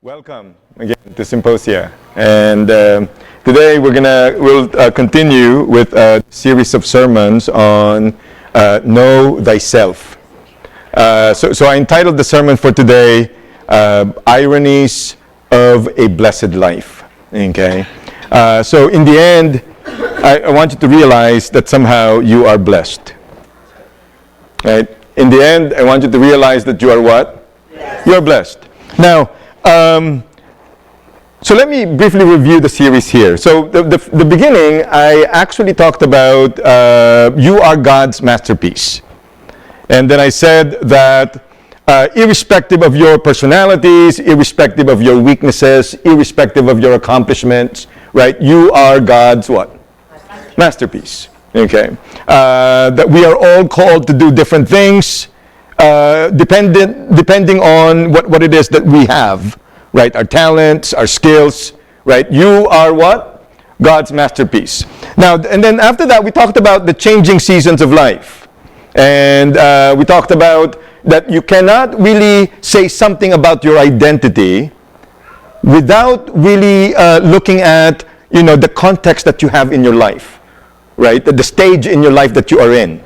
Welcome again to Symposia, and today we'll continue with a series of sermons on Know Thyself. So I entitled the sermon for today, Ironies of a Blessed Life. Okay, so in the end, I want you to realize that somehow you are blessed. Right? In the end, I want you to realize that you are what? Yes. You are blessed. Now. So let me briefly review the series here. So the beginning, I actually talked about you are God's masterpiece. And then I said that irrespective of your personalities, irrespective of your weaknesses, irrespective of your accomplishments, right, you are God's what? Masterpiece. Okay. That we are all called to do different things. Depending on what it is that we have, right? Our talents, our skills, right? You are what? God's masterpiece. Now, and then after that, we talked about the changing seasons of life. And we talked about that you cannot really say something about your identity without really looking at, the context that you have in your life, right? The stage in your life that you are in.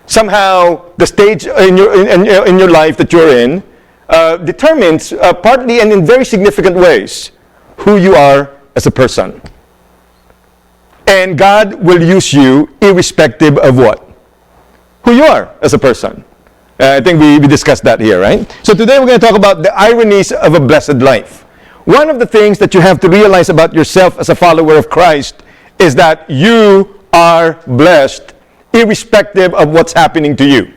Somehow, the stage in your life that you're in determines partly and in very significant ways who you are as a person. And God will use you irrespective of what? Who you are as a person. I think we discussed that here, right? So today we're going to talk about the ironies of a blessed life. One of the things that you have to realize about yourself as a follower of Christ is that you are blessed irrespective of what's happening to you.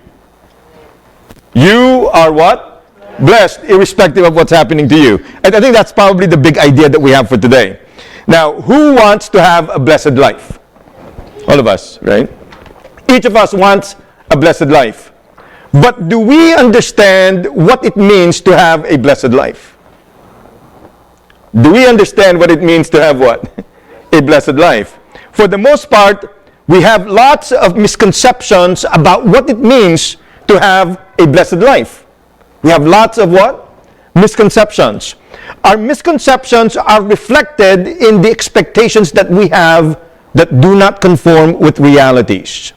You are what? Blessed irrespective of what's happening to you. And I think that's probably the big idea that we have for today. Now, who wants to have a blessed life? All of us, right? Each of us wants a blessed life. But do we understand what it means to have a blessed life? Do we understand what it means to have what? A blessed life. For the most part, we have lots of misconceptions about what it means to have a blessed life. We have lots of what? Misconceptions. Our misconceptions are reflected in the expectations that we have that do not conform with realities.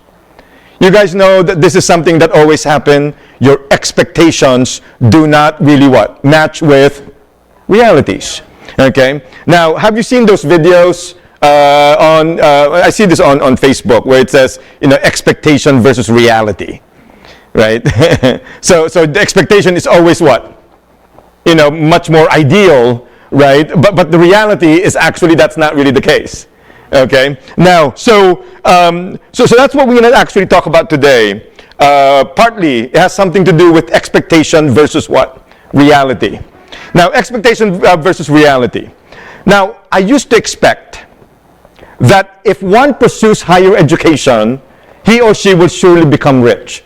You guys know that this is something that always happens. Your expectations do not really what? Match with realities. Okay? Now, have you seen those videos? I see this on Facebook where it says, expectation versus reality, right? so the expectation is always what? Much more ideal, right? But the reality is actually that's not really the case, okay? Now, so that's what we're going to actually talk about today. Partly, it has something to do with expectation versus what? Reality. Now, expectation versus reality. Now, I used to expect that if one pursues higher education, he or she will surely become rich.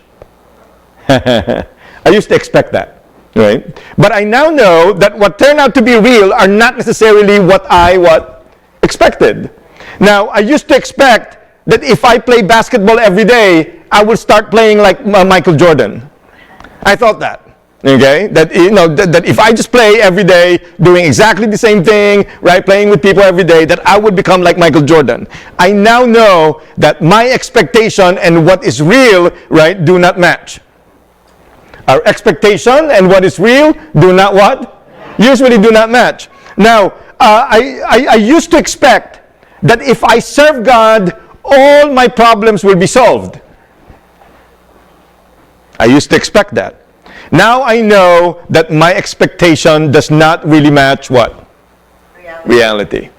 I used to expect that, right? But I now know that what turned out to be real are not necessarily what I expected. Now, I used to expect that if I play basketball every day, I would start playing like Michael Jordan. I thought that. Okay, that that if I just play every day, doing exactly the same thing, right, playing with people every day, that I would become like Michael Jordan. I now know that my expectation and what is real, right, do not match. Our expectation and what is real do not what? Usually do not match. Now, I used to expect that if I serve God, all my problems will be solved. I used to expect that. Now I know that my expectation does not really match what? Reality.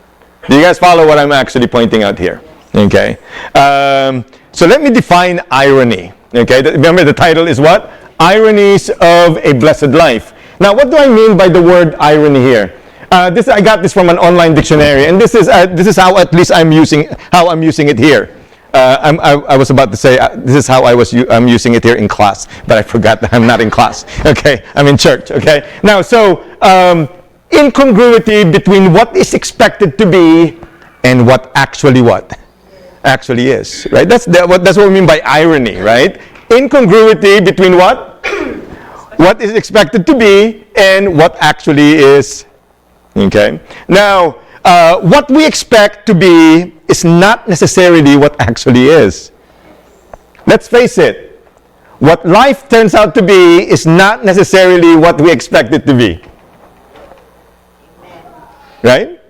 Do you guys follow what I'm actually pointing out here? Okay. So let me define irony. Okay. Remember the title is what? Ironies of a Blessed Life. Now what do I mean by the word irony here? I got this from an online dictionary, and this is how at least I'm using it here. I was about to say this is how I'm using it here in class, but I forgot that I'm not in class. Okay, I'm in church. Okay, now so incongruity between what is expected to be and what actually is. Right? That's what we mean by irony. Right? Incongruity between what what is expected to be and what actually is. Okay? Now, what we expect to be is not necessarily what actually is. Let's face it. What life turns out to be is not necessarily what we expect it to be. Right?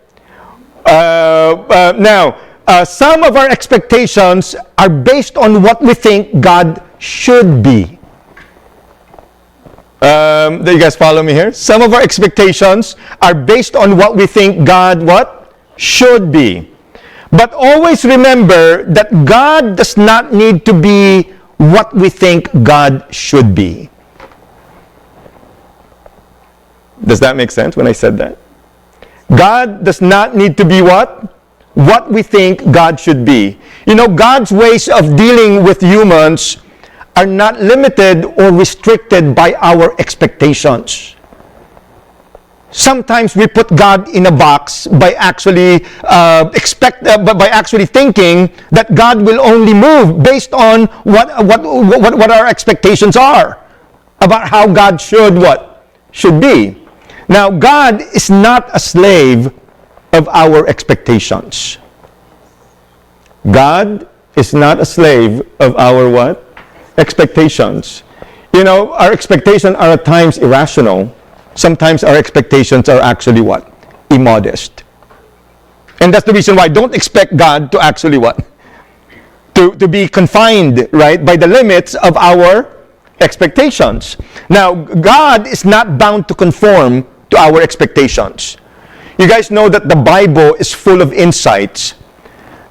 Now, some of our expectations are based on what we think God should be. Do you guys follow me here? Some of our expectations are based on what we think God what? Should be. But always remember that God does not need to be what we think God should be. Does that make sense when I said that? God does not need to be what? What we think God should be. You know, God's ways of dealing with humans are not limited or restricted by our expectations. Sometimes we put God in a box by actually by actually thinking that God will only move based on what our expectations are about how God should be. Now, God is not a slave of our expectations. God is not a slave of our what? Expectations. You know, our expectations are at times irrational. Sometimes our expectations are actually what? Immodest. And that's the reason why I don't expect God to actually what? To be confined, right, by the limits of our expectations. Now, God is not bound to conform to our expectations. You guys know that the Bible is full of insights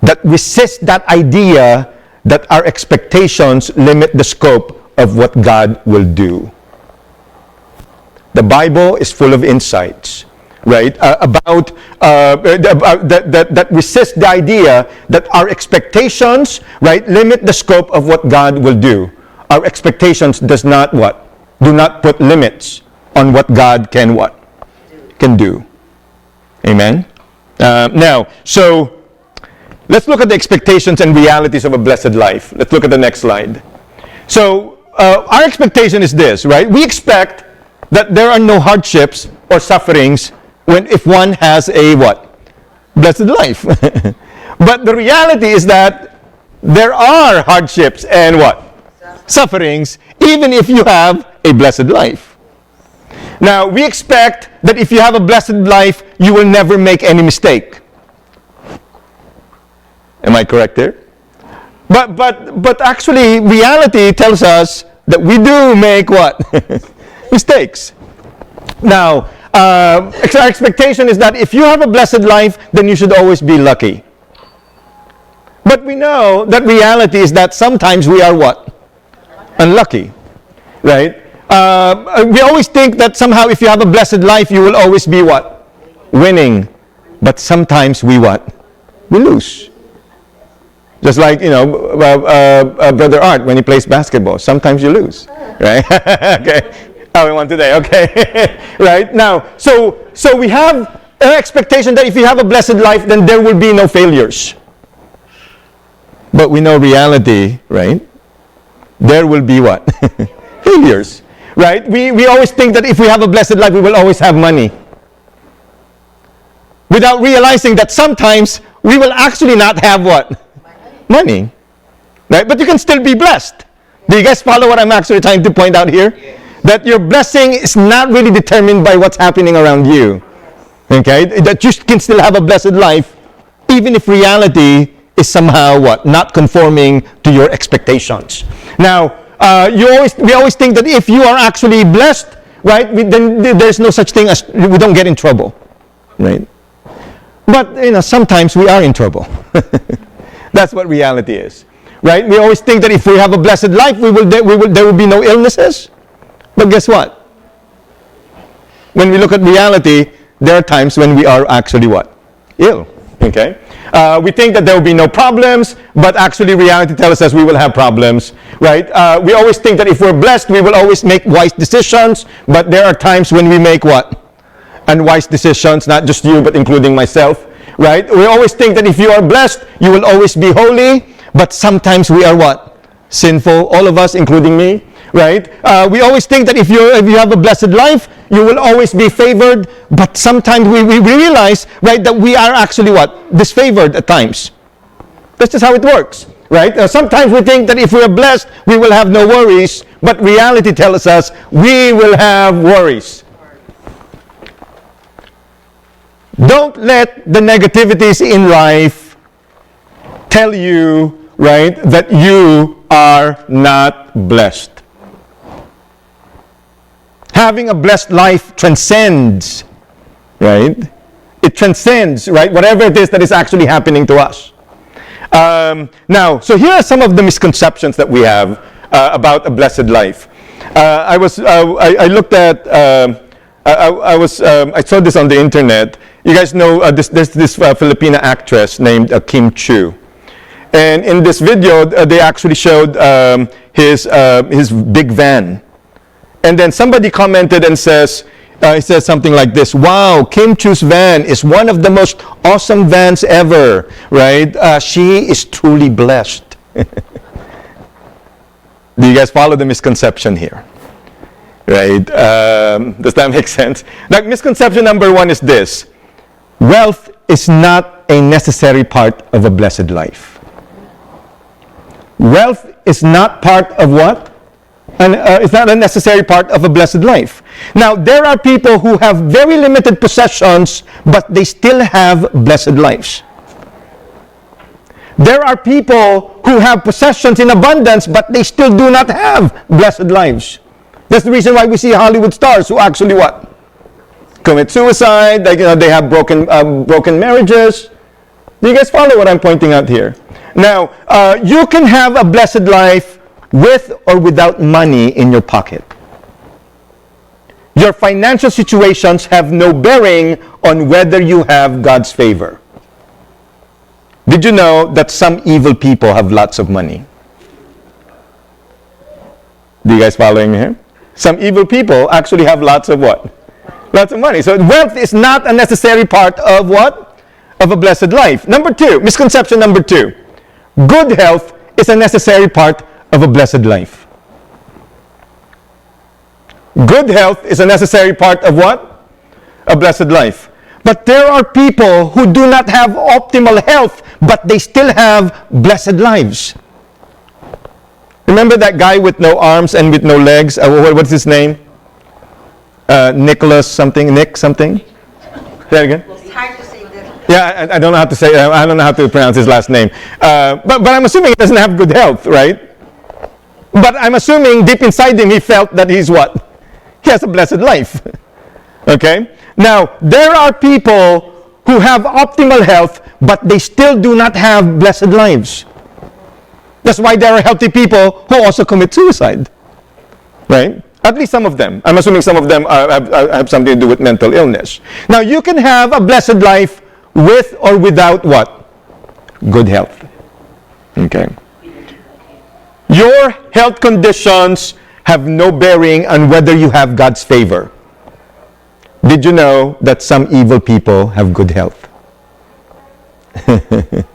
that resist that idea that our expectations limit the scope of what God will do. The Bible is full of insights, right, that resist the idea that our expectations, right, limit the scope of what God will do. Our expectations does not what? Do not put limits on what God can what? Can do. Amen? Now, so let's look at the expectations and realities of a blessed life. Let's look at the next slide. So our expectation is this, right? We expect that there are no hardships or sufferings if one has a what? Blessed life. But the reality is that there are hardships and what? Sufferings, even if you have a blessed life. Now, we expect that if you have a blessed life, you will never make any mistake. Am I correct there? But actually, reality tells us that we do make what? Mistakes. Now, our expectation is that if you have a blessed life, then you should always be lucky. But we know that reality is that sometimes we are what? Unlucky. Right? We always think that somehow if you have a blessed life, you will always be what? Winning. But sometimes we what? We lose. Just like, you know, Brother Art, when he plays basketball, sometimes you lose. Right? Okay. How we want today, okay? Right? Now, so we have an expectation that if you have a blessed life, then there will be no failures. But we know reality, right? There will be what? Failures. Right? We always think that if we have a blessed life, we will always have money. Without realizing that sometimes we will actually not have what? Money. Right? But you can still be blessed. Do you guys follow what I'm actually trying to point out here? Yeah. That your blessing is not really determined by what's happening around you. Okay? That you can still have a blessed life, even if reality is somehow what? Not conforming to your expectations. Now, we always think that if you are actually blessed, right, then there's no such thing as we don't get in trouble, right? But you know, sometimes we are in trouble. That's what reality is, right? We always think that if we have a blessed life, there will be no illnesses. But guess what? When we look at reality, there are times when we are actually what? Ill. Okay? We think that there will be no problems, but actually reality tells us we will have problems, right? We always think that if we're blessed, we will always make wise decisions, but there are times when we make what? Unwise decisions, not just you, but including myself, right? We always think that if you are blessed, you will always be holy, but sometimes we are what? Sinful, all of us, including me, right? We always think that if you have a blessed life, you will always be favored. But sometimes we realize, right, that we are actually what? Disfavored at times. That's just how it works, right? Sometimes we think that if we are blessed, we will have no worries. But reality tells us we will have worries. Don't let the negativities in life tell you, right, that you are not blessed. Having a blessed life transcends, right? It transcends, right, whatever it is that is actually happening to us. Now, so here are some of the misconceptions that we have about a blessed life. I looked at, I saw this on the internet. You guys know there's this Filipina actress named Kim Chiu. And in this video, they actually showed his big van. And then somebody commented and says, he says something like this: "Wow, Kim Chiu's van is one of the most awesome vans ever, right? She is truly blessed." Do you guys follow the misconception here? Right? Does that make sense? Like, misconception number one is this: wealth is not a necessary part of a blessed life. Wealth is not part of what? And it's not a necessary part of a blessed life. Now, there are people who have very limited possessions, but they still have blessed lives. There are people who have possessions in abundance, but they still do not have blessed lives. That's the reason why we see Hollywood stars who actually what? Commit suicide, like, they have broken marriages. Do you guys follow what I'm pointing out here? Now, you can have a blessed life with or without money in your pocket. Your financial situations have no bearing on whether you have God's favor. Did you know that some evil people have lots of money? Do you guys following me here? Some evil people actually have lots of what? Lots of money. So wealth is not a necessary part of what? Of a blessed life. Number two, misconception number two. Good health is a necessary part of a blessed life. Good health is a necessary part of what? A blessed life. But there are people who do not have optimal health, but they still have blessed lives. Remember that guy with no arms and with no legs? What's his name? Nicholas something? Nick something? Say that again? It's hard to say that. Yeah, I don't know how to say. I don't know how to pronounce his last name. But I'm assuming he doesn't have good health, right? But I'm assuming deep inside him he felt that he's what? He has a blessed life. Okay? Now, there are people who have optimal health, but they still do not have blessed lives. That's why there are healthy people who also commit suicide. Right? At least some of them. I'm assuming some of them have something to do with mental illness. Now, you can have a blessed life with or without what? Good health. Okay? Your health conditions have no bearing on whether you have God's favor. Did you know that some evil people have good health? Do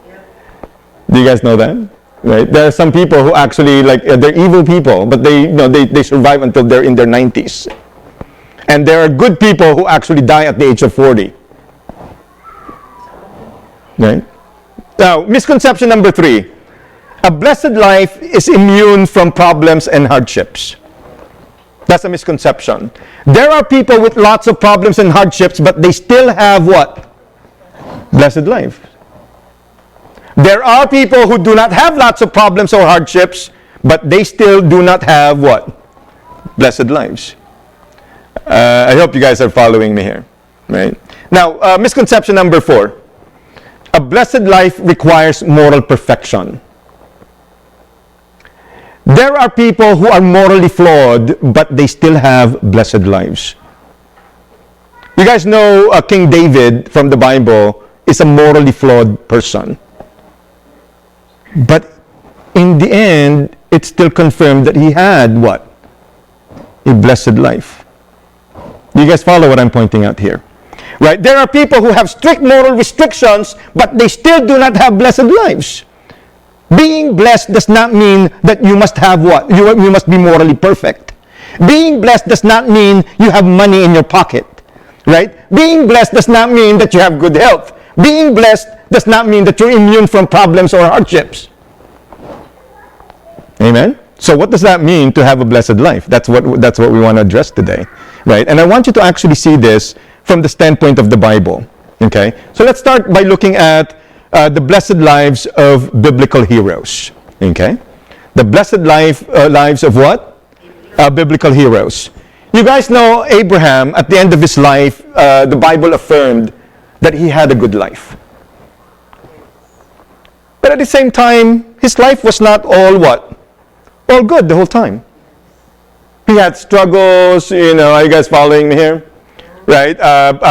you guys know that? Right? There are some people who actually, like, they're evil people, but they survive until they're in their 90s. And there are good people who actually die at the age of 40. Right? Now, misconception number three. A blessed life is immune from problems and hardships. That's a misconception. There are people with lots of problems and hardships, but they still have what? Blessed life. There are people who do not have lots of problems or hardships, but they still do not have what? Blessed lives. I hope you guys are following me here. Right? Now, misconception number four. A blessed life requires moral perfection. There are people who are morally flawed, but they still have blessed lives. You guys know King David from the Bible is a morally flawed person. But in the end, it's still confirmed that he had what? A blessed life. Do you guys follow what I'm pointing out here? Right? There are people who have strict moral restrictions, but they still do not have blessed lives. Being blessed does not mean that you must have what? You must be morally perfect. Being blessed does not mean you have money in your pocket, right? Being blessed does not mean that you have good health. Being blessed does not mean that you're immune from problems or hardships. Amen? So what does that mean to have a blessed life? That's what we want to address today, right? And I want you to actually see this from the standpoint of the Bible, okay? So let's start by looking at the blessed lives of biblical heroes, okay? The blessed lives of what? Biblical heroes. You guys know Abraham, at the end of his life, the Bible affirmed that he had a good life. But at the same time, his life was not all what? All good the whole time. He had struggles, are you guys following me here? Right?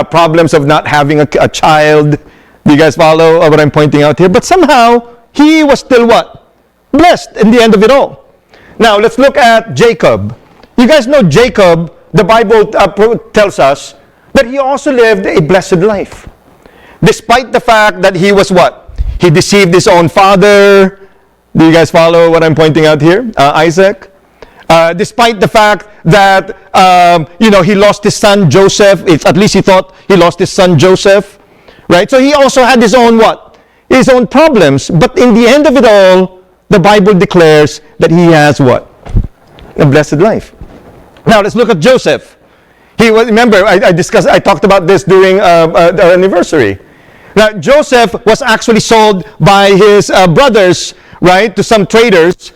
Problems of not having a child. Do you guys follow what I'm pointing out here? But somehow, he was still what? Blessed in the end of it all. Now, let's look at Jacob. You guys know Jacob, the Bible tells us that he also lived a blessed life. Despite the fact that he was what? He deceived his own father. Do you guys follow what I'm pointing out here? Isaac. Despite the fact that, he lost his son Joseph. At least he thought he lost his son Joseph. Right? So he also had his own what? His own problems. But in the end of it all, the Bible declares that he has what? A blessed life. Now let's look at Joseph. Remember, I talked about this during our anniversary. Now Joseph was actually sold by his brothers, right, to some traders.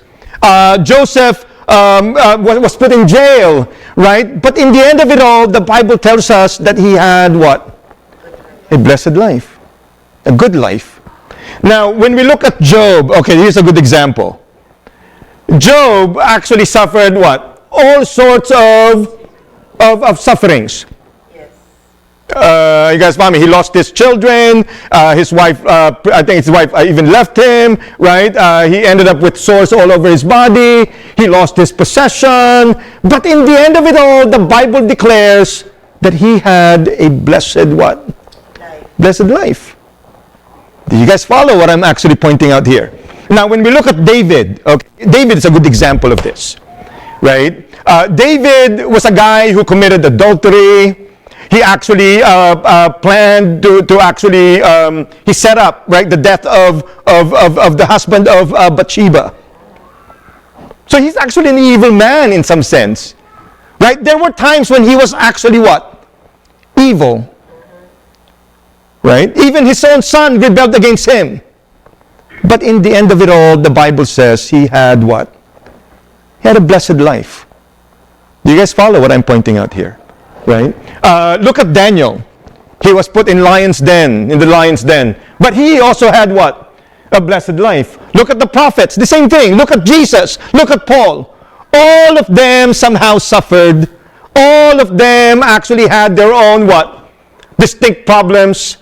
Joseph was put in jail, right? But in the end of it all, the Bible tells us that he had what? A blessed life. A good life. Now, when we look at Job, okay, here's a good example. Job actually suffered what? All sorts of sufferings. Yes. You guys follow me? He lost his children. His wife, I think his wife even left him, right? He ended up with sores all over his body. He lost his possession. But in the end of it all, the Bible declares that he had a blessed what? Life. Blessed life. Do you guys follow what I'm actually pointing out here? Now, when we look at David, okay, David is a good example of this, right? David was a guy who committed adultery. He actually planned to actually, he set up, right, the death of the husband of Bathsheba. So he's actually an evil man in some sense, right? There were times when he was actually what? Evil. Right? Even his own son rebelled against him. But in the end of it all, the Bible says he had what? He had a blessed life. Do you guys follow what I'm pointing out here? Right? Look at Daniel. He was put in the lion's den. But he also had what? A blessed life. Look at the prophets. The same thing. Look at Jesus. Look at Paul. All of them somehow suffered. All of them actually had their own what? Distinct problems.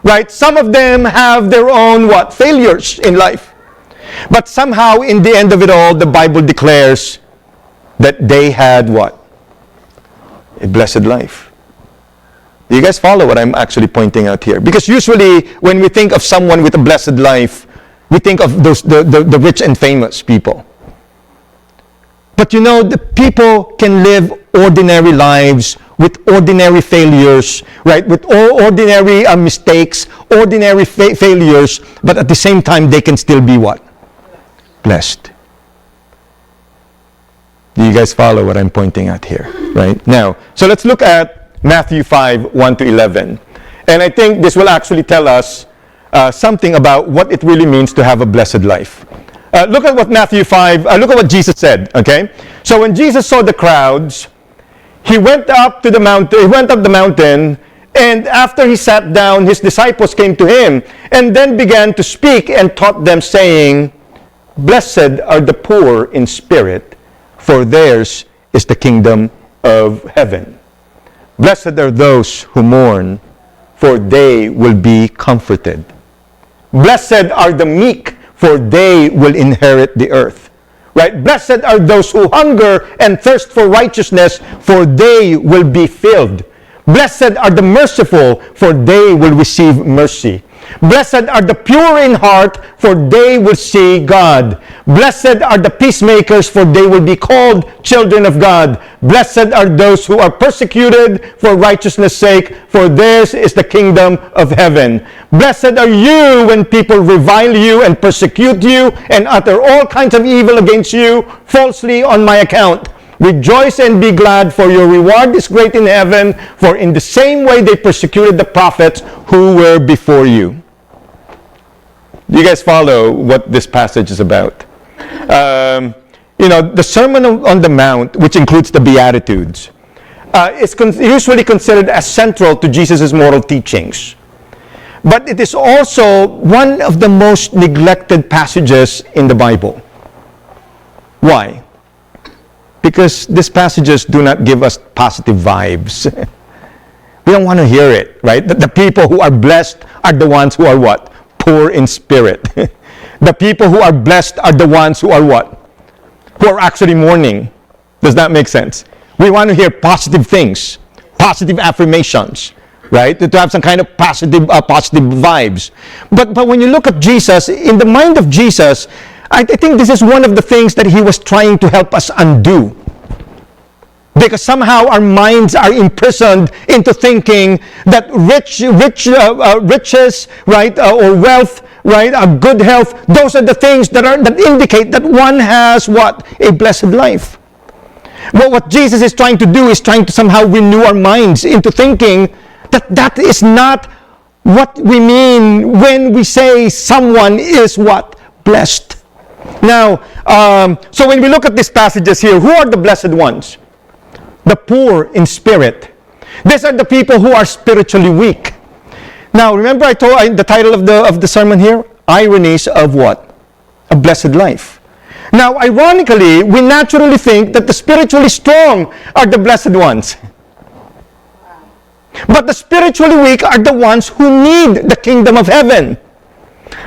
Right? Some of them have their own what? Failures in life. But somehow in the end of it all, the Bible declares that they had what? A blessed life. Do you guys follow what I'm actually pointing out here? Because usually when we think of someone with a blessed life, we think of the rich and famous people. But the people can live ordinary lives with ordinary failures, right? With ordinary mistakes, ordinary failures, but at the same time, they can still be what? Blessed. Do you guys follow what I'm pointing at here, right? Now, so let's look at Matthew 5, 1 to 11. And I think this will actually tell us something about what it really means to have a blessed life. Look at what Matthew 5, look at what Jesus said, okay? So when Jesus saw the crowds, he went up the mountain, and after he sat down, his disciples came to him, and then began to speak and taught them, saying, Blessed are the poor in spirit, for theirs is the kingdom of heaven. Blessed are those who mourn, for they will be comforted. Blessed are the meek, for they will inherit the earth. Right? Blessed are those who hunger and thirst for righteousness, for they will be filled. Blessed are the merciful, for they will receive mercy. Blessed are the pure in heart, for they will see God. Blessed are the peacemakers, for they will be called children of God. Blessed are those who are persecuted for righteousness' sake, for theirs is the kingdom of heaven. Blessed are you when people revile you and persecute you and utter all kinds of evil against you falsely on my account. Rejoice and be glad, for your reward is great in heaven, for in the same way they persecuted the prophets who were before you. Do you guys follow what this passage is about? The Sermon on the Mount, which includes the Beatitudes, is usually considered as central to Jesus' moral teachings. But it is also one of the most neglected passages in the Bible. Why? Because these passages do not give us positive vibes. We don't want to hear it, right? The people who are blessed are the ones who are what? Poor in spirit. The people who are blessed are the ones who are what? Who are actually mourning. Does that make sense? We want to hear positive things, positive affirmations, right? To have some kind of positive vibes. But when you look at Jesus, in the mind of Jesus, I think this is one of the things that he was trying to help us undo. Because somehow our minds are imprisoned into thinking that riches, right, or wealth, right, good health, those are the things that indicate that one has what? A blessed life. Well, what Jesus is trying to do is trying to somehow renew our minds into thinking that is not what we mean when we say someone is what? Blessed. Now, so when we look at these passages here, who are the blessed ones? The poor in spirit. These are the people who are spiritually weak. Now, remember I told the title of the sermon here? Ironies of what? A blessed life. Now, ironically, we naturally think that the spiritually strong are the blessed ones. But the spiritually weak are the ones who need the kingdom of heaven.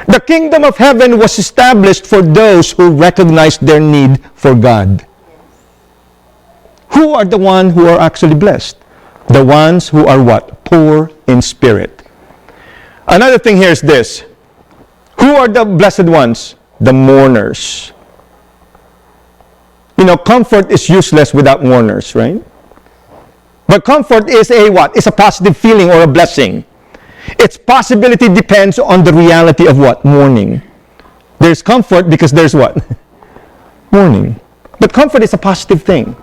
The kingdom of heaven was established for those who recognize their need for God. Who are the ones who are actually blessed? The ones who are what? Poor in spirit. Another thing here is this. Who are the blessed ones? The mourners. Comfort is useless without mourners, right? But comfort is a what? It's a positive feeling or a blessing. Its possibility depends on the reality of what? Mourning. There's comfort because there's what? Mourning. But comfort is a positive thing.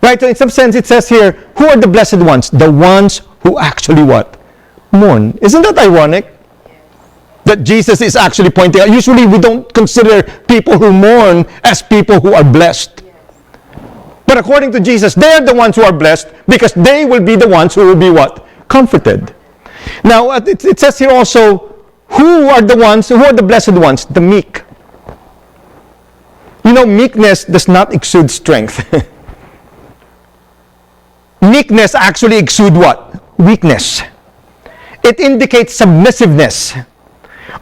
Right? So in some sense it says here, who are the blessed ones? The ones who actually what? Mourn. Isn't that ironic? That Jesus is actually pointing out. Usually we don't consider people who mourn as people who are blessed. But according to Jesus, they're the ones who are blessed because they will be the ones who will be what? Comforted. Now, it says here also, who are the blessed ones? The meek. Meekness does not exude strength. Meekness actually exudes what? Weakness. It indicates submissiveness.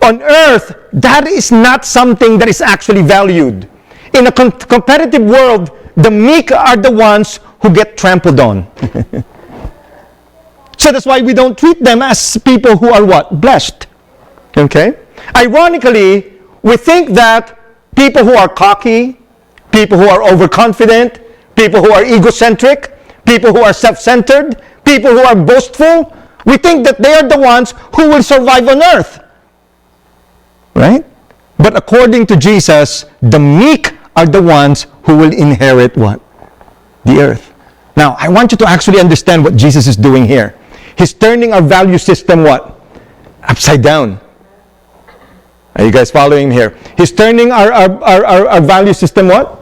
On earth, that is not something that is actually valued. In a competitive world, the meek are the ones who get trampled on. So that's why we don't treat them as people who are what? Blessed. Okay? Ironically, we think that people who are cocky, people who are overconfident, people who are egocentric, people who are self-centered, people who are boastful, we think that they are the ones who will survive on earth. Right? But according to Jesus, the meek are the ones who will inherit what? The earth. Now, I want you to actually understand what Jesus is doing here. He's turning our value system what? Upside down. Are you guys following here? He's turning our value system what?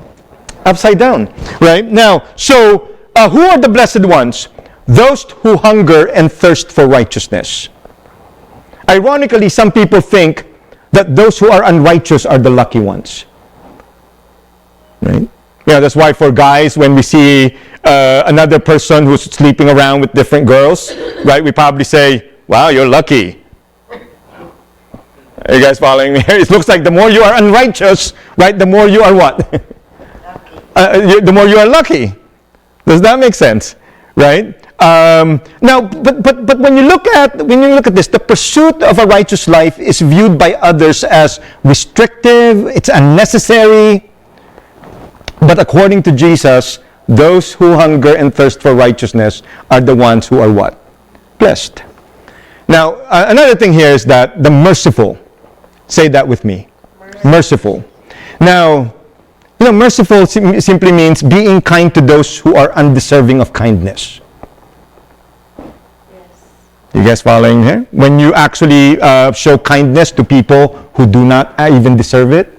Upside down. Right? Now, so who are the blessed ones? Those who hunger and thirst for righteousness. Ironically, some people think that those who are unrighteous are the lucky ones. Right? That's why for guys, when we see another person who's sleeping around with different girls, right, we probably say, wow, you're lucky. Are you guys following me? It looks like the more you are unrighteous, right, the more you are what? The more you are lucky. Does that make sense? Right? Now, but when you look at this, the pursuit of a righteous life is viewed by others as restrictive. It's unnecessary. But according to Jesus, those who hunger and thirst for righteousness are the ones who are what? Blessed. Now, another thing here is that the merciful. Say that with me. Merciful. Now, merciful simply means being kind to those who are undeserving of kindness. You guys following here? When you actually show kindness to people who do not even deserve it,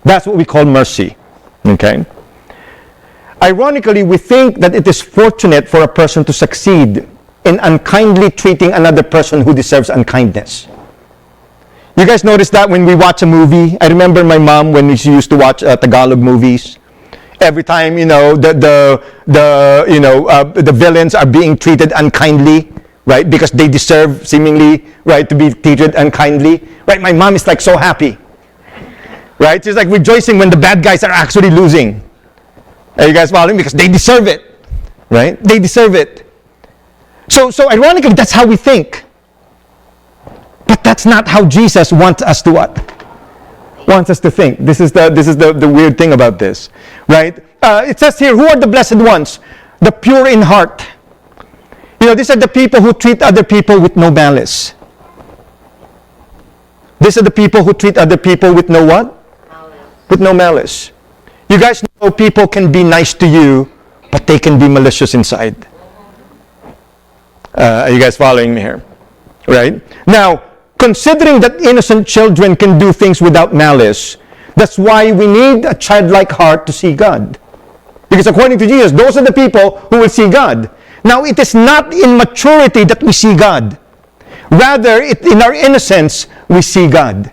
that's what we call mercy. Okay? Ironically, we think that it is fortunate for a person to succeed in unkindly treating another person who deserves unkindness. You guys notice that when we watch a movie? I remember my mom when she used to watch Tagalog movies. Every time, the villains are being treated unkindly, right? Because they deserve, seemingly, right, to be treated unkindly. Right? My mom is like so happy. Right? She's like rejoicing when the bad guys are actually losing. Are you guys following? Because they deserve it. Right? They deserve it. So ironically, that's how we think. But that's not how Jesus wants us to what? Wants us to think. This is the weird thing about this. Right? It says here, who are the blessed ones? The pure in heart. These are the people who treat other people with no malice. These are the people who treat other people with no what? Malice. With no malice. You guys know people can be nice to you, but they can be malicious inside. Are you guys following me here? Right? Now, considering that innocent children can do things without malice, that's why we need a childlike heart to see God. Because according to Jesus, those are the people who will see God. Now, it is not in maturity that we see God. Rather, in our innocence, we see God.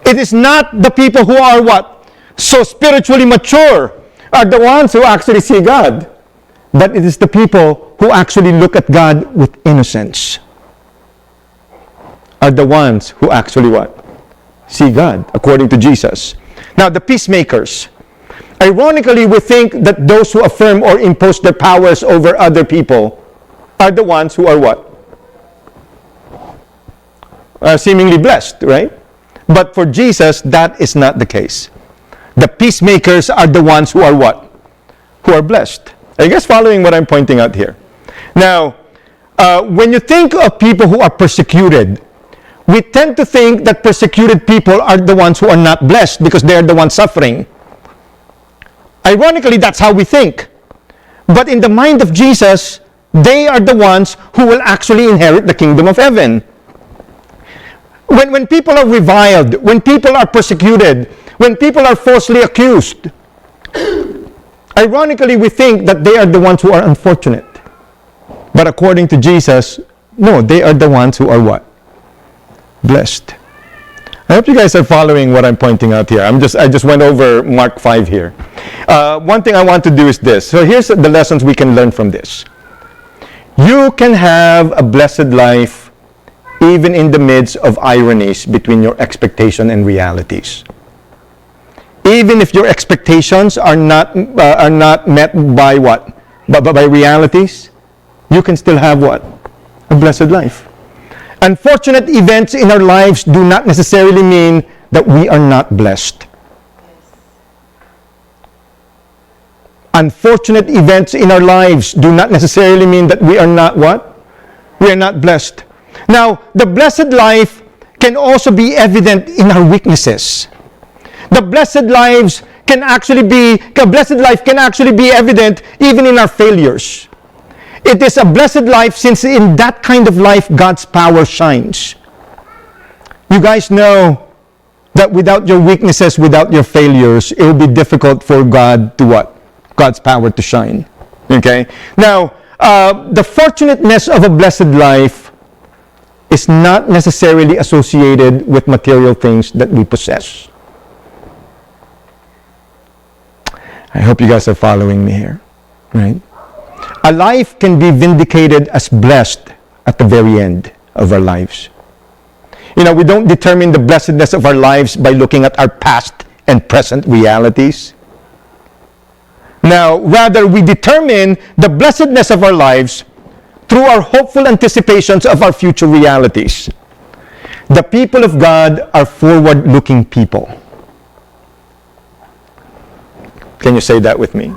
It is not the people who are what? So spiritually mature are the ones who actually see God. But it is the people who actually look at God with innocence are the ones who actually what? See God, according to Jesus. Now, the peacemakers. Ironically, we think that those who affirm or impose their powers over other people are the ones who are what? Seemingly blessed, right? But for Jesus, that is not the case. The peacemakers are the ones who are what? Who are blessed. Are you guys following what I'm pointing out here? Now, when you think of people who are persecuted, we tend to think that persecuted people are the ones who are not blessed because they are the ones suffering. Ironically, that's how we think. But in the mind of Jesus, they are the ones who will actually inherit the kingdom of heaven. When people are reviled, when people are persecuted, when people are falsely accused, ironically, we think that they are the ones who are unfortunate. But according to Jesus, no, they are the ones who are what? Blessed. I hope you guys are following what I'm pointing out here. I just went over Mark 5 here. One thing I want to do is this. So here's the lessons we can learn from this. You can have a blessed life even in the midst of ironies between your expectation and realities. Even if your expectations are not met by what? By realities, you can still have what? A blessed life. Unfortunate events in our lives do not necessarily mean that we are not blessed. Unfortunate events in our lives do not necessarily mean that we are not what? We are not blessed. Now, the blessed life can also be evident in our weaknesses. The blessed life can actually be evident even in our failures. It is a blessed life since in that kind of life, God's power shines. You guys know that without your weaknesses, without your failures, it will be difficult for God to what? God's power to shine. Okay? Now, the fortunateness of a blessed life is not necessarily associated with material things that we possess. I hope you guys are following me here, right? A life can be vindicated as blessed at the very end of our lives. We don't determine the blessedness of our lives by looking at our past and present realities. Now, rather, we determine the blessedness of our lives through our hopeful anticipations of our future realities. The people of God are forward-looking people. Can you say that with me?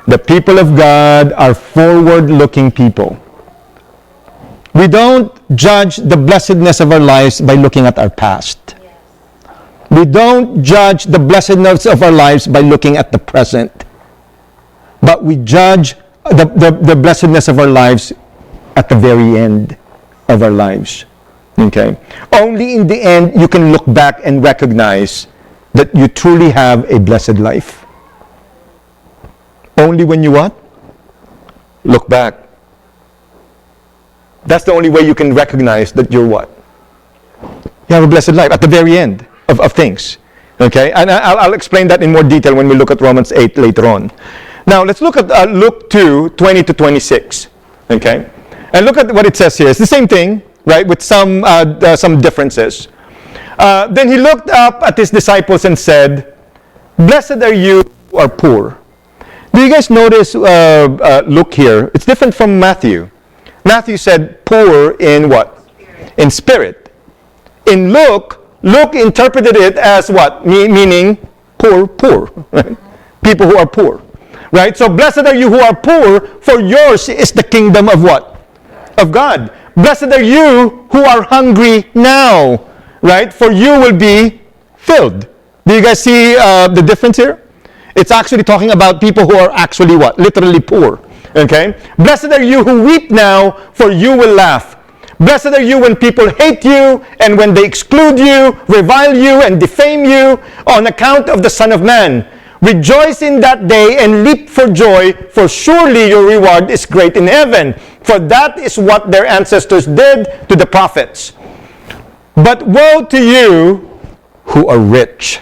The people of God are forward-looking people. We don't judge the blessedness of our lives by looking at our past. We don't judge the blessedness of our lives by looking at the present. But we judge the blessedness of our lives at the very end of our lives. Okay? Only in the end you can look back and recognize that you truly have a blessed life. Only when you what? Look back. That's the only way you can recognize that you're what? You have a blessed life at the very end of things. Okay? And I'll explain that in more detail when we look at Romans 8 later on. Now, let's look at Luke 2, 20 to 26. Okay? And look at what it says here. It's the same thing, right, with some differences. Then he looked up at his disciples and said, "Blessed are you who are poor." Do you guys notice, look here, it's different from Matthew. Matthew said poor in what? Spirit. In spirit. In Luke interpreted it as what? Meaning poor. Right? People who are poor. Right? So blessed are you who are poor, for yours is the kingdom of what? Of God. Blessed are you who are hungry now. Right? For you will be filled. Do you guys see the difference here? It's actually talking about people who are actually what? Literally poor. Okay? Blessed are you who weep now, for you will laugh. Blessed are you when people hate you, and when they exclude you, revile you, and defame you on account of the Son of Man. Rejoice in that day and leap for joy, for surely your reward is great in heaven. For that is what their ancestors did to the prophets. But woe to you who are rich.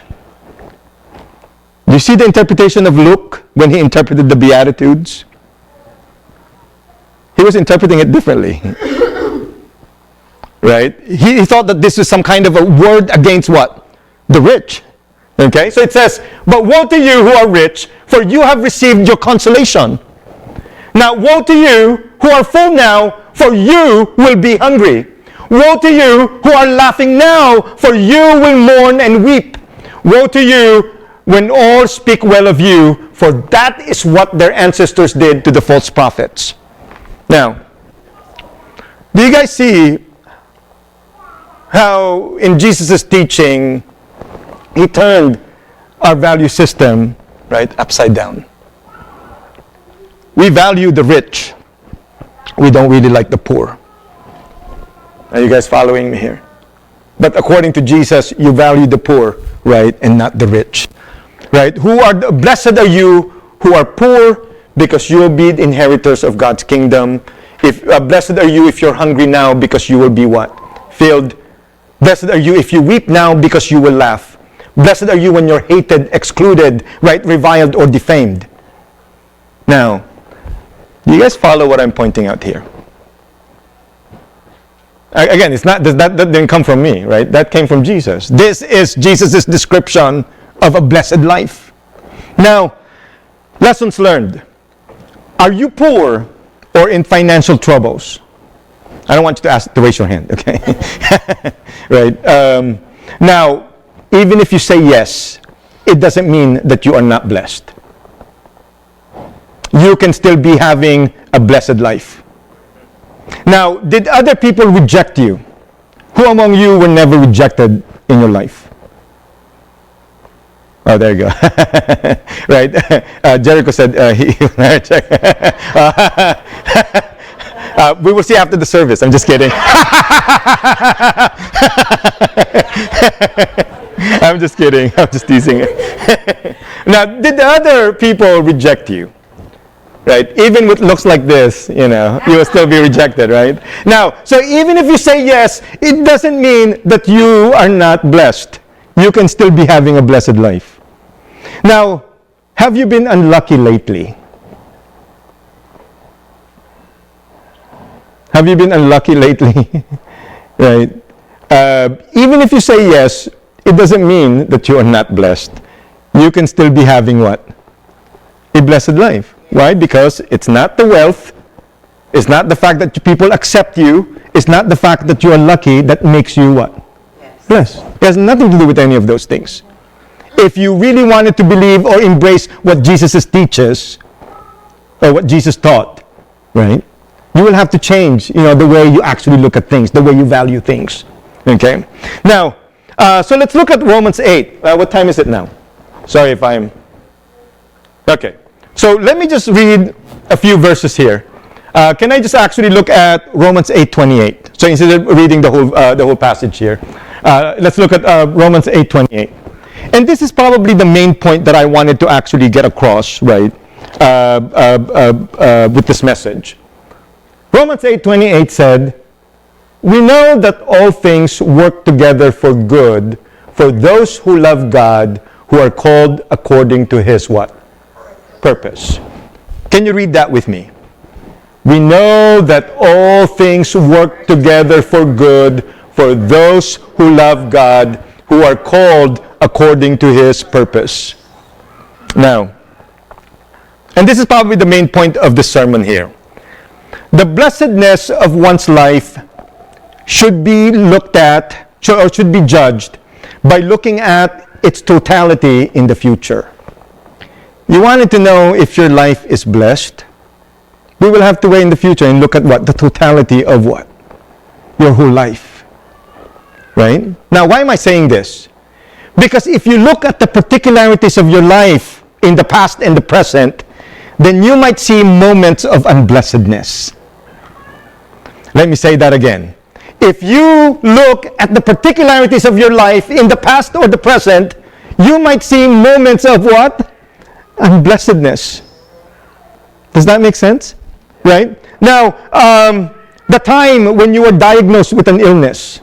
Do you see the interpretation of Luke when he interpreted the Beatitudes? He was interpreting it differently. Right? He thought that this was some kind of a word against what? The rich. Okay? So it says, "But woe to you who are rich, for you have received your consolation. Now woe to you who are full now, for you will be hungry. Woe to you who are laughing now, for you will mourn and weep. Woe to you when all speak well of you, for that is what their ancestors did to the false prophets." Now, do you guys see how in Jesus' teaching, he turned our value system, right, upside down? We value the rich. We don't really like the poor. Are you guys following me here? But according to Jesus, you value the poor, right, and not the rich. Right? Blessed are you who are poor, because you will be the inheritors of God's kingdom. Blessed are you if you're hungry now, because you will be what? Filled. Blessed are you if you weep now, because you will laugh. Blessed are you when you're hated, excluded, right, reviled, or defamed. Now, do you guys follow what I'm pointing out here? Again, it's not that didn't come from me, right? That came from Jesus. This is Jesus' description of a blessed life. Now, lessons learned. Are you poor or in financial troubles? I don't want you to raise your hand, okay? Right? Now, even if you say yes, it doesn't mean that you are not blessed. You can still be having a blessed life. Now, did other people reject you? Who among you were never rejected in your life? Oh, there you go. Right? Jericho said we will see after the service. I'm just kidding. I'm just kidding. I'm just teasing. Now, did the other people reject you? Right? Even with looks like this, you will still be rejected, right? Now, so even if you say yes, it doesn't mean that you are not blessed. You can still be having a blessed life. Now, have you been unlucky lately? Have you been unlucky lately? Right? Even if you say yes, it doesn't mean that you are not blessed. You can still be having what? a blessed life. Why? Because it's not the wealth, it's not the fact that people accept you, it's not the fact that you are lucky that makes you what? Yes. Blessed. It has nothing to do with any of those things. If you really wanted to believe or embrace what Jesus teaches, or what Jesus taught, right? You will have to change, the way you actually look at things, the way you value things. Okay? Now, so let's look at Romans 8. What time is it now? Sorry if I'm... Okay. So let me just read a few verses here. Can I just actually look at Romans 8:28? So instead of reading the whole passage here, let's look at Romans 8:28. And this is probably the main point that I wanted to actually get across, right, with this message. Romans 8:28 said, "We know that all things work together for good for those who love God, who are called according to His" what? Purpose. Can you read that with me? We know that all things work together for good for those who love God, who are called according to His purpose. Now, and this is probably the main point of the sermon here. The blessedness of one's life should be looked at, or should be judged, by looking at its totality in the future. You wanted to know if your life is blessed? We will have to wait in the future and look at what? The totality of what? Your whole life. Right? Now, why am I saying this? Because if you look at the particularities of your life in the past and the present, then you might see moments of unblessedness. Let me say that again. If you look at the particularities of your life in the past or the present, you might see moments of what? Unblessedness. Does that make sense? Right? Now, the time when you were diagnosed with an illness.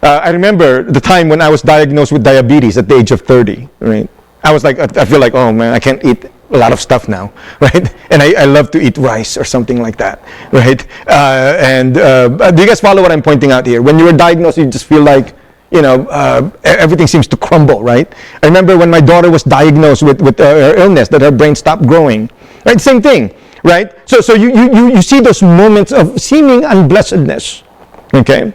I remember the time when I was diagnosed with diabetes at the age of 30, right? I feel like, oh man, I can't eat a lot of stuff now, right? And I love to eat rice or something like that, right? Do you guys follow what I'm pointing out here? When you were diagnosed, you just feel like, everything seems to crumble, right? I remember when my daughter was diagnosed with her illness, that her brain stopped growing, right? Same thing, right? So you see those moments of seeming unblessedness, okay?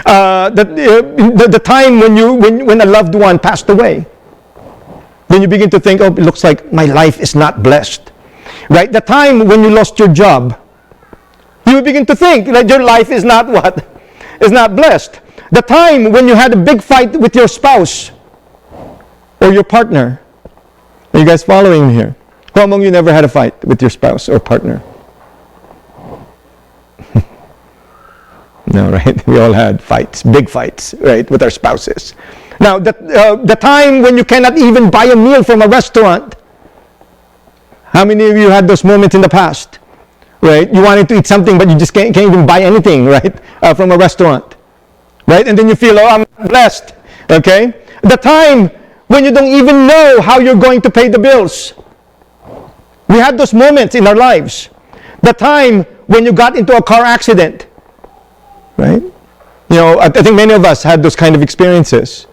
The time when a loved one passed away, then you begin to think, oh, it looks like my life is not blessed, right? The time when you lost your job, you begin to think that your life is not what? Is not blessed. The time when you had a big fight with your spouse or your partner. Are you guys following me here? Who among you never had a fight with your spouse or partner? No, right? We all had fights, big fights, right, with our spouses. Now, the time when you cannot even buy a meal from a restaurant. How many of you had those moments in the past? Right? You wanted to eat something, but you just can't even buy anything, right, from a restaurant. Right? And then you feel, oh, I'm blessed. Okay? The time when you don't even know how you're going to pay the bills. We had those moments in our lives. The time when you got into a car accident. Right? I think many of us had those kind of experiences.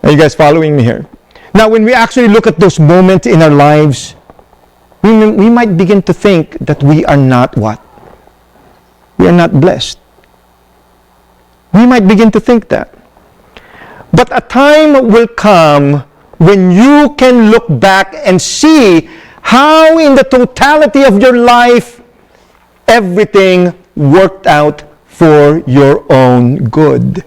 Are you guys following me here? Now, when we actually look at those moments in our lives, we might begin to think that we are not what? We are not blessed. We might begin to think that. But a time will come when you can look back and see how in the totality of your life, everything worked out for your own good.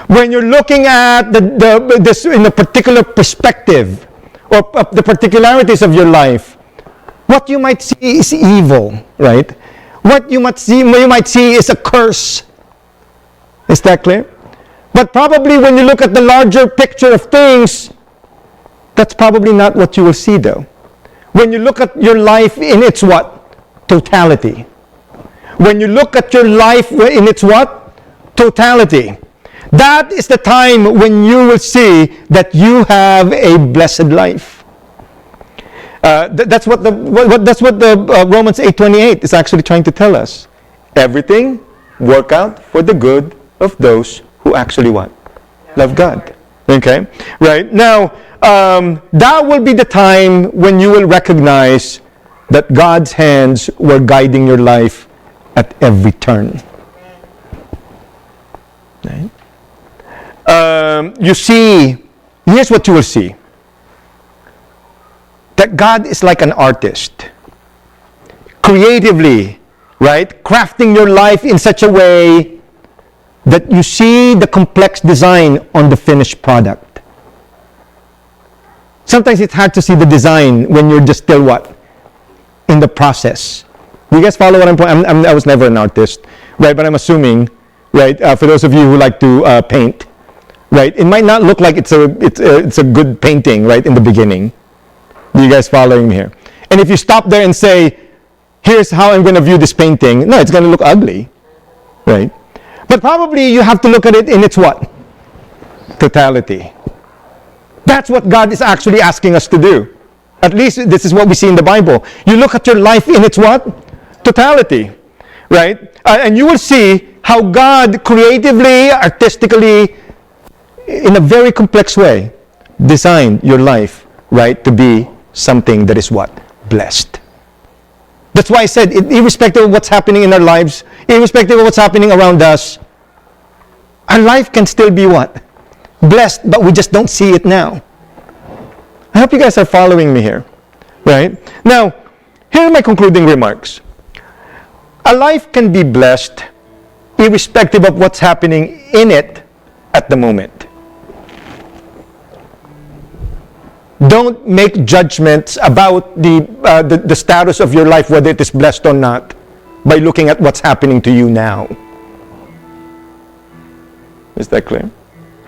When you're looking at this in a particular perspective, or the particularities of your life, what you might see is evil, right? What you might see is a curse. Is that clear? But probably when you look at the larger picture of things, that's probably not what you will see though. When you look at your life in its what? Totality. When you look at your life in its what? Totality. That is the time when you will see that you have a blessed life. That's what the Romans 8:28 is actually trying to tell us. Everything work out for the good of those who actually what? Love God. Okay? Right? Now, that will be the time when you will recognize that God's hands were guiding your life at every turn. Right? You see, here's what you will see. That God is like an artist. Creatively, right? Crafting your life in such a way that you see the complex design on the finished product. Sometimes it's hard to see the design when you're just still what? In the process. Do you guys follow what I'm saying? I was never an artist, right? But I'm assuming, right? For those of you who like to paint, right? It might not look like it's a good painting, right? In the beginning. Are you guys following me here? And if you stop there and say, here's how I'm going to view this painting, no, it's going to look ugly, right? But probably you have to look at it in its what? Totality. That's what God is actually asking us to do. At least this is what we see in the Bible. You look at your life in its what? Totality, right? And you will see how God creatively, artistically, in a very complex way, designed your life, right, to be something that is what? Blessed. That's why I said, irrespective of what's happening in our lives, irrespective of what's happening around us, our life can still be what? Blessed, but we just don't see it now. I hope you guys are following me here, right? Now, here are my concluding remarks. A life can be blessed irrespective of what's happening in it at the moment. Don't make judgments about the status of your life, whether it is blessed or not, by looking at what's happening to you now. Is that clear?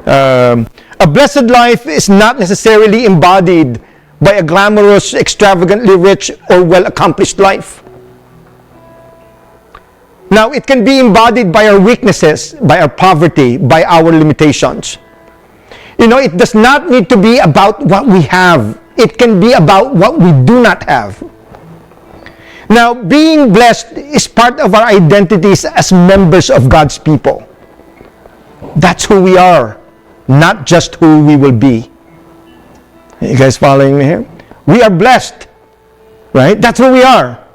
A blessed life is not necessarily embodied by a glamorous, extravagantly rich, or well-accomplished life. Now, it can be embodied by our weaknesses, by our poverty, by our limitations. You know, it does not need to be about what we have. It can be about what we do not have. Now, being blessed is part of our identities as members of God's people. That's who we are, not just who we will be. You guys following me here? We are blessed, right? That's who we are,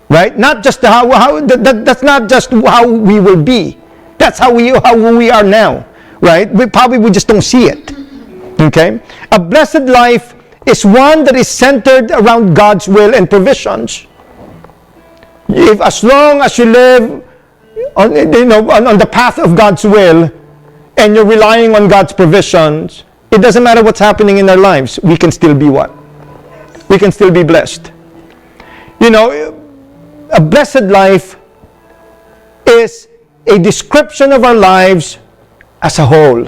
right? Not just that's not just how we will be. That's how we are now. Right? We just don't see it. Okay? A blessed life is one that is centered around God's will and provisions. If as long as you live on the path of God's will and you're relying on God's provisions, it doesn't matter what's happening in our lives. We can still be what? We can still be blessed. You know, a blessed life is a description of our lives as a whole.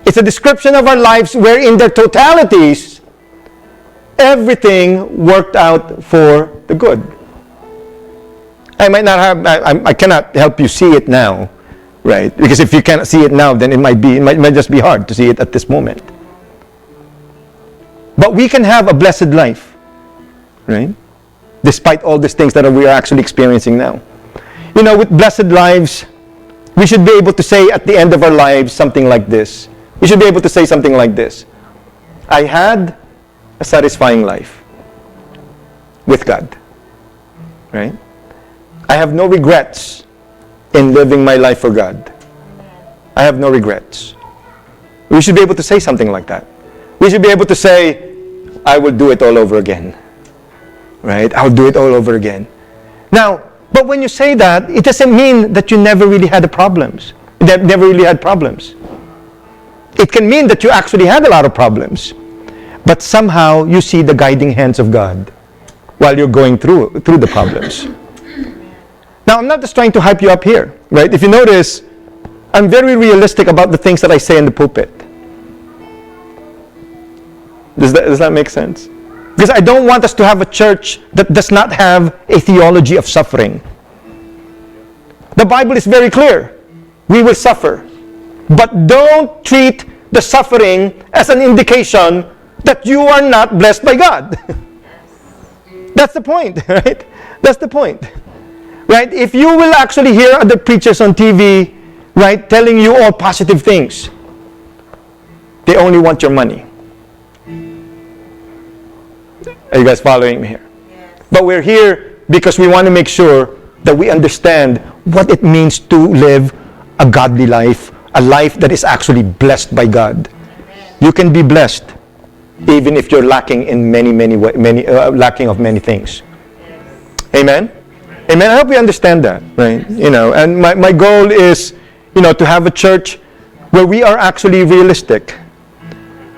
It's a description of our lives where in their totalities, everything worked out for the good. I cannot help you see it now, right? Because if you cannot see it now, then it might just be hard to see it at this moment. But we can have a blessed life, right? Despite all these things that we are actually experiencing now. You know, with blessed lives, we should be able to say at the end of our lives something like this. We should be able to say something like this. I had a satisfying life with God. Right? I have no regrets in living my life for God. I have no regrets. We should be able to say something like that. We should be able to say, I will do it all over again. Right? I'll do it all over again. Now, but when you say that, it doesn't mean that you never really had problems. That never really had problems. It can mean that you actually had a lot of problems. But somehow you see the guiding hands of God while you're going through the problems. Now, I'm not just trying to hype you up here, right? If you notice, I'm very realistic about the things that I say in the pulpit. Does that make sense? Because I don't want us to have a church that does not have a theology of suffering. The Bible is very clear. We will suffer. But don't treat the suffering as an indication that you are not blessed by God. That's the point, right? That's the point. Right? If you will actually hear other preachers on TV, right, telling you all positive things, They only want your money. Are you guys following me here? Yes. But we're here because we want to make sure that we understand what it means to live a godly life, a life that is actually blessed by God. Amen. You can be blessed even if you're lacking in lacking of many things. Yes. Amen? Amen. I hope we understand that, right? And my goal is, to have a church where we are actually realistic,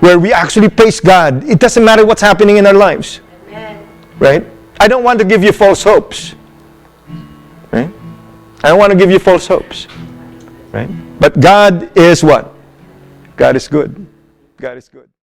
where we actually praise God. It doesn't matter what's happening in our lives. Amen. Right? I don't want to give you false hopes. Right? I don't want to give you false hopes. Right? But God is what? God is good. God is good.